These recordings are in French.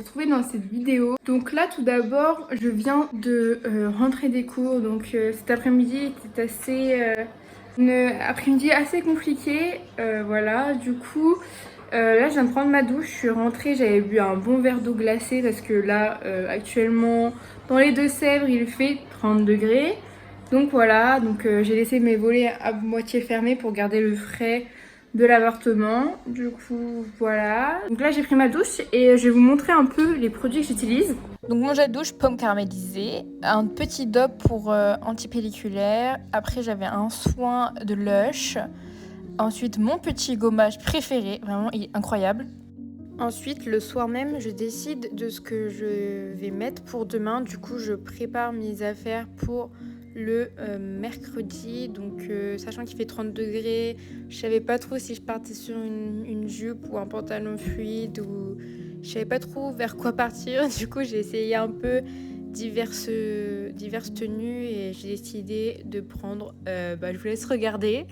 retrouver dans cette vidéo. Donc là tout d'abord je viens de rentrer des cours, donc cet après-midi était une après-midi assez compliquée, voilà. Du coup là je viens de prendre ma douche, je suis rentrée, j'avais bu un bon verre d'eau glacée parce que là actuellement dans les Deux-Sèvres il fait 30 degrés. Donc voilà, donc j'ai laissé mes volets à moitié fermés pour garder le frais de l'appartement. Du coup voilà. Donc là j'ai pris ma douche et je vais vous montrer un peu les produits que j'utilise. Donc mon gel douche pomme caramélisée, un petit dop pour antipelliculaire, après j'avais un soin de Lush, ensuite mon petit gommage préféré, vraiment il est incroyable. Ensuite, le soir même, je décide de ce que je vais mettre pour demain. Du coup, je prépare mes affaires pour le mercredi. Donc, sachant qu'il fait 30 degrés, je savais pas trop si je partais sur une jupe ou un pantalon fluide, ou je savais pas trop vers quoi partir. Du coup, j'ai essayé un peu diverses tenues et j'ai décidé de prendre... je vous laisse regarder.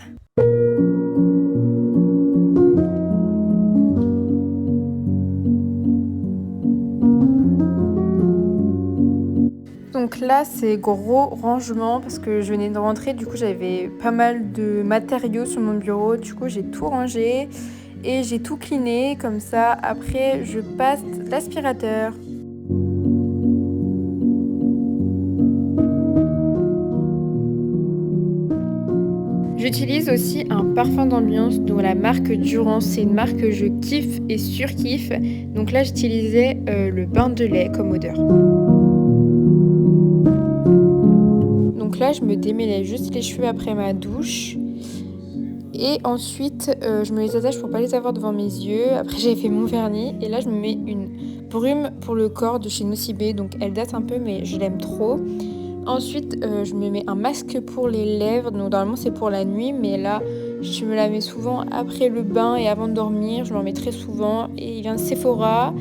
Donc là c'est gros rangement parce que je venais de rentrer, du coup j'avais pas mal de matériaux sur mon bureau, du coup j'ai tout rangé et j'ai tout cleané, comme ça après je passe l'aspirateur. J'utilise aussi un parfum d'ambiance dont la marque Durance, c'est une marque que je kiffe et surkiffe, donc là j'utilisais le bain de lait comme odeur. Donc là, je me démêlais juste les cheveux après ma douche. Et ensuite, je me les attache pour pas les avoir devant mes yeux. Après, j'avais fait mon vernis. Et là, je me mets une brume pour le corps de chez Nocibé. Donc, elle date un peu, mais je l'aime trop. Ensuite, je me mets un masque pour les lèvres. Donc, normalement, c'est pour la nuit. Mais là, je me la mets souvent après le bain et avant de dormir. Je m'en mets très souvent. Et il vient de Sephora.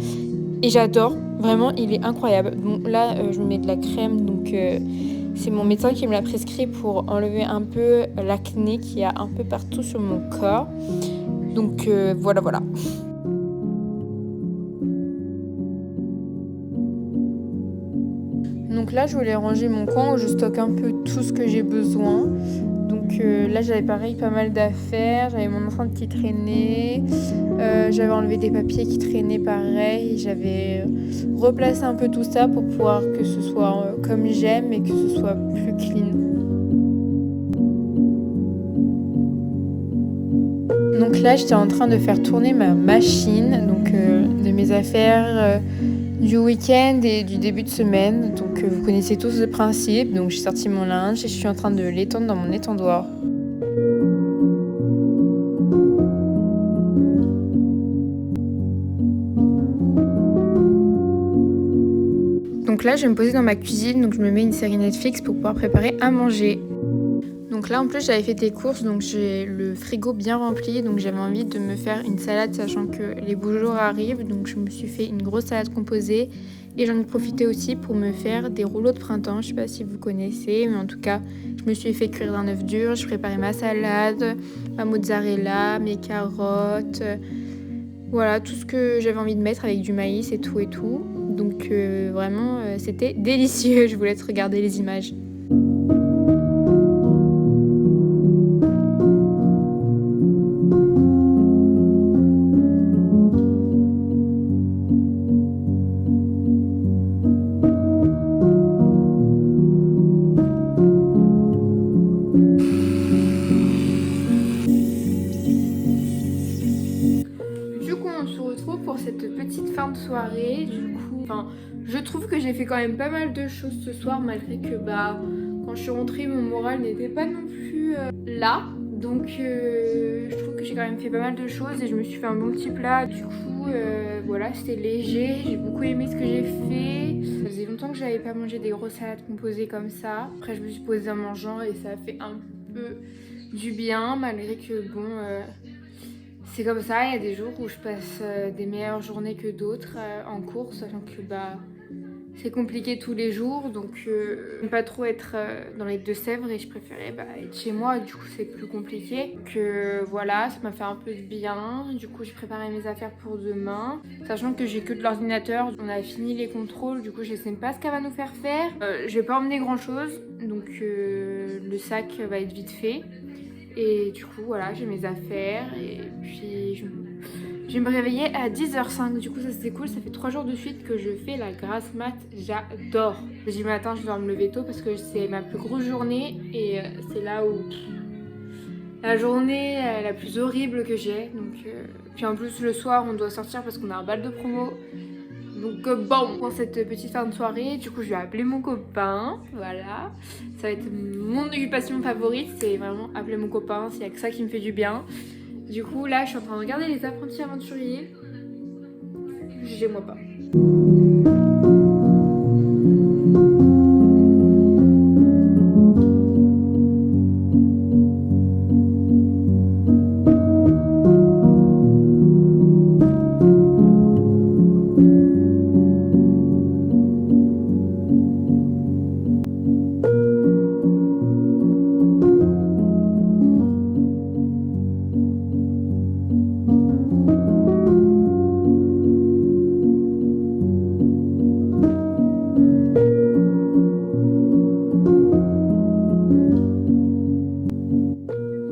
Et j'adore. Vraiment, il est incroyable. Donc là, je me mets de la crème. Donc... c'est mon médecin qui me l'a prescrit pour enlever un peu l'acné qu'il y a un peu partout sur mon corps. Donc voilà. Donc là, je voulais ranger mon coin où je stocke un peu tout ce que j'ai besoin. Donc là, j'avais pareil pas mal d'affaires. J'avais mon enceinte qui traînait. J'avais enlevé des papiers qui traînaient pareil. J'avais replacé un peu tout ça pour pouvoir que ce soit comme j'aime et que ce soit plus clean. Donc là, j'étais en train de faire tourner ma machine, donc de mes affaires du week-end et du début de semaine. Donc vous connaissez tous le principe. Donc j'ai sorti mon linge et je suis en train de l'étendre dans mon étendoir. Donc là, je vais me poser dans ma cuisine, donc je me mets une série Netflix pour pouvoir préparer à manger. Donc là, en plus, j'avais fait des courses, donc j'ai le frigo bien rempli, donc j'avais envie de me faire une salade, sachant que les beaux jours arrivent. Donc je me suis fait une grosse salade composée et j'en ai profité aussi pour me faire des rouleaux de printemps. Je sais pas si vous connaissez, mais en tout cas, je me suis fait cuire un œuf dur, je préparais ma salade, ma mozzarella, mes carottes, voilà, tout ce que j'avais envie de mettre avec du maïs et tout. Donc vraiment, c'était délicieux. Je vous laisse regarder les images. Du coup, on se retrouve pour cette petite fin de soirée. Je trouve que j'ai fait quand même pas mal de choses ce soir, malgré que quand je suis rentrée, mon moral n'était pas non plus là. Donc je trouve que j'ai quand même fait pas mal de choses et je me suis fait un bon petit plat. Du coup, voilà, c'était léger. J'ai beaucoup aimé ce que j'ai fait. Ça faisait longtemps que j'avais pas mangé des grosses salades composées comme ça. Après, je me suis posée en mangeant et ça a fait un peu du bien, malgré que c'est comme ça. Il y a des jours où je passe des meilleures journées que d'autres en course, sachant que c'est compliqué tous les jours, donc j'aime pas trop être dans les Deux-Sèvres et je préférais être chez moi, du coup c'est plus compliqué. Que voilà, ça m'a fait un peu de bien, du coup j'ai préparé mes affaires pour demain, sachant que j'ai que de l'ordinateur, on a fini les contrôles, du coup je sais pas ce qu'elle va nous faire faire. Je vais pas emmener grand chose, donc le sac va être vite fait. Et du coup voilà, j'ai mes affaires et puis je vais me réveiller à 10h05, du coup ça c'est cool, ça fait 3 jours de suite que je fais la grasse mat, j'adore. Jeudi matin je dois me lever tôt parce que c'est ma plus grosse journée et c'est là où la journée la plus horrible que j'ai. Donc, puis en plus le soir on doit sortir parce qu'on a un bal de promo. Donc bon, pour cette petite fin de soirée, du coup je vais appeler mon copain, voilà. Ça va être mon occupation favorite, c'est vraiment appeler mon copain, s'il y a que ça qui me fait du bien. Du coup, là, je suis en train de regarder Les Apprentis Aventuriers. Jugez-moi pas.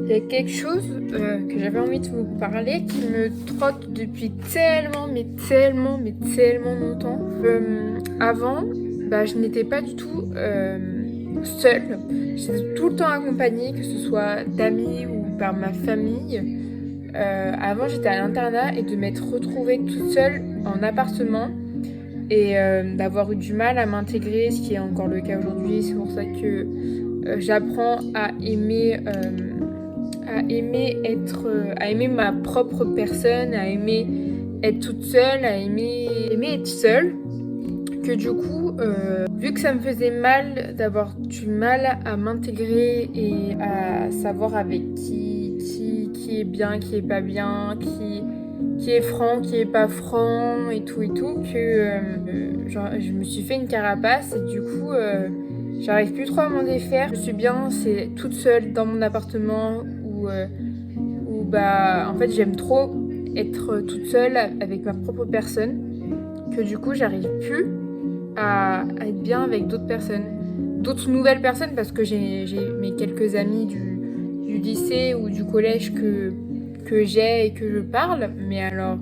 Il y a quelque chose que j'avais envie de vous parler qui me trotte depuis tellement longtemps. Avant, je n'étais pas du tout seule. J'étais tout le temps accompagnée, que ce soit d'amis ou par ma famille. Avant, j'étais à l'internat et de m'être retrouvée toute seule en appartement et d'avoir eu du mal à m'intégrer, ce qui est encore le cas aujourd'hui. C'est pour ça que j'apprends à aimer ma propre personne, à aimer être toute seule, à aimer être seule. Que du coup, vu que ça me faisait mal d'avoir du mal à m'intégrer et à savoir avec qui est bien, qui est pas bien, qui est franc, qui est pas franc et tout, que je me suis fait une carapace et du coup j'arrive plus trop à m'en défaire. Je suis bien, c'est toute seule dans mon appartement où en fait j'aime trop être toute seule avec ma propre personne, que du coup j'arrive plus à être bien avec d'autres personnes, d'autres nouvelles personnes, parce que j'ai mes quelques amis du lycée ou du collège que j'ai et que je parle, mais alors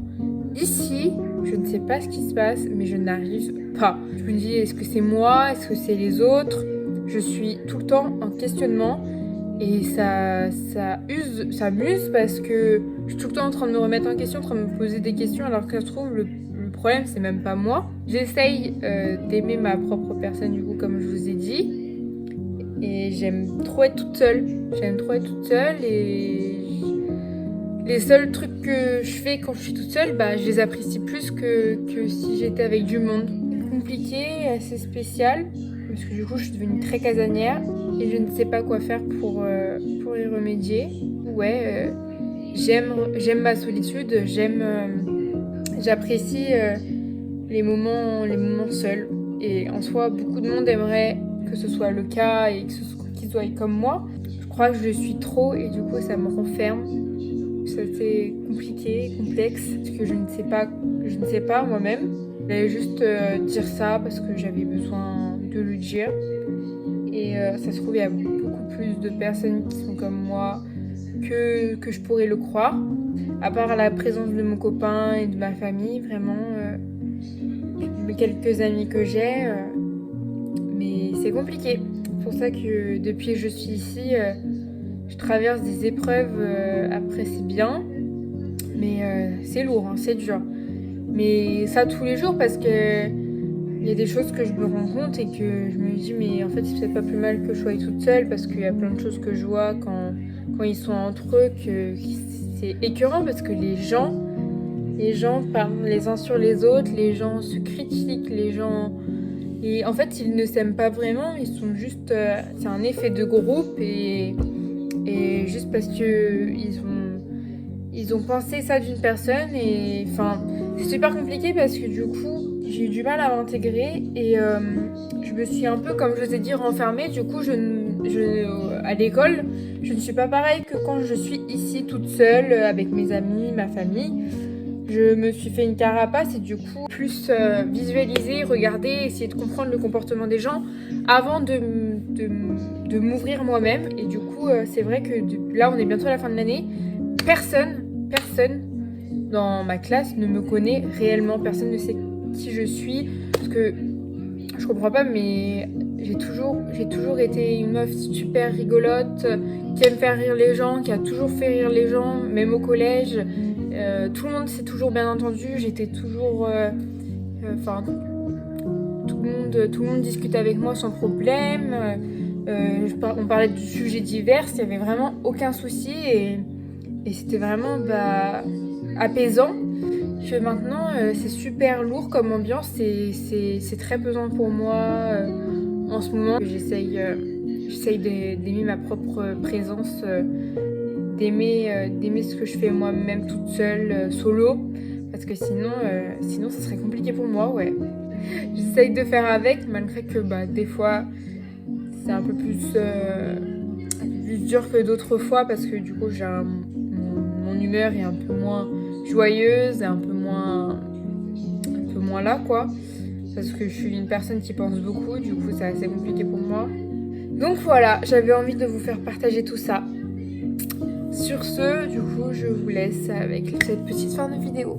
ici je ne sais pas ce qui se passe, mais je n'arrive pas. Je me dis, est-ce que c'est moi, est-ce que c'est les autres? Je suis tout le temps en questionnement et ça m'use parce que je suis tout le temps en train de me remettre en question, en train de me poser des questions, alors que ça se trouve le problème c'est même pas moi. J'essaye d'aimer ma propre personne, du coup, comme je vous ai dit, et j'aime trop être toute seule. Et les seuls trucs que je fais quand je suis toute seule, je les apprécie plus que si j'étais avec du monde. C'est compliqué, assez spécial, parce que du coup je suis devenue très casanière et je ne sais pas quoi faire pour y remédier. Ouais, j'aime ma solitude, j'apprécie les moments seuls. Et en soi, beaucoup de monde aimerait que ce soit le cas et qu'ils soient comme moi. Je crois que je suis trop et du coup ça me renferme. C'est compliqué, complexe, parce que je ne sais pas moi-même. Je voulais juste dire ça parce que j'avais besoin de le dire. Et ça se trouve, il y a beaucoup plus de personnes qui sont comme moi que je pourrais le croire. À part la présence de mon copain et de ma famille, vraiment, mes quelques amis que j'ai. Mais c'est compliqué. C'est pour ça que depuis que je suis ici, je traverse des épreuves. Après, c'est bien. Mais c'est lourd, hein, c'est dur. Mais ça tous les jours, parce que il y a des choses que je me rends compte et que je me dis, mais en fait c'est peut-être pas plus mal que je sois toute seule, parce qu'il y a plein de choses que je vois quand ils sont entre eux, que c'est écœurant, parce que les gens parlent les uns sur les autres, les gens se critiquent, et en fait ils ne s'aiment pas vraiment, ils sont juste c'est un effet de groupe, et juste parce que ils ont pensé ça d'une personne. Et enfin c'est super compliqué, parce que du coup j'ai eu du mal à m'intégrer et je me suis un peu, comme je vous ai dit, renfermée. Du coup, à l'école, je ne suis pas pareille que quand je suis ici toute seule avec mes amis, ma famille. Je me suis fait une carapace et du coup, plus visualiser, regarder, essayer de comprendre le comportement des gens avant de m'ouvrir moi-même. Et du coup, c'est vrai que là, on est bientôt à la fin de l'année. Personne dans ma classe ne me connaît réellement. Personne ne sait qui je suis. Parce que je comprends pas, mais j'ai toujours été une meuf super rigolote, qui aime faire rire les gens, qui a toujours fait rire les gens, même au collège. Tout le monde s'est toujours bien entendu. J'étais toujours... tout le monde discutait avec moi sans problème. On parlait de sujets divers. Il n'y avait vraiment aucun souci. Et c'était vraiment apaisant. Que maintenant, c'est super lourd comme ambiance. C'est très pesant pour moi en ce moment. J'essaye d'aimer ma propre présence, d'aimer ce que je fais moi-même toute seule, solo. Parce que sinon, ça serait compliqué pour moi, ouais. J'essaye de faire avec, malgré que des fois, c'est un peu plus dur que d'autres fois. Parce que du coup, mon humeur est un peu moins joyeuse et un peu moins là, quoi. Parce que je suis une personne qui pense beaucoup, du coup, c'est assez compliqué pour moi. Donc voilà, j'avais envie de vous faire partager tout ça. Sur ce, du coup, je vous laisse avec cette petite fin de vidéo.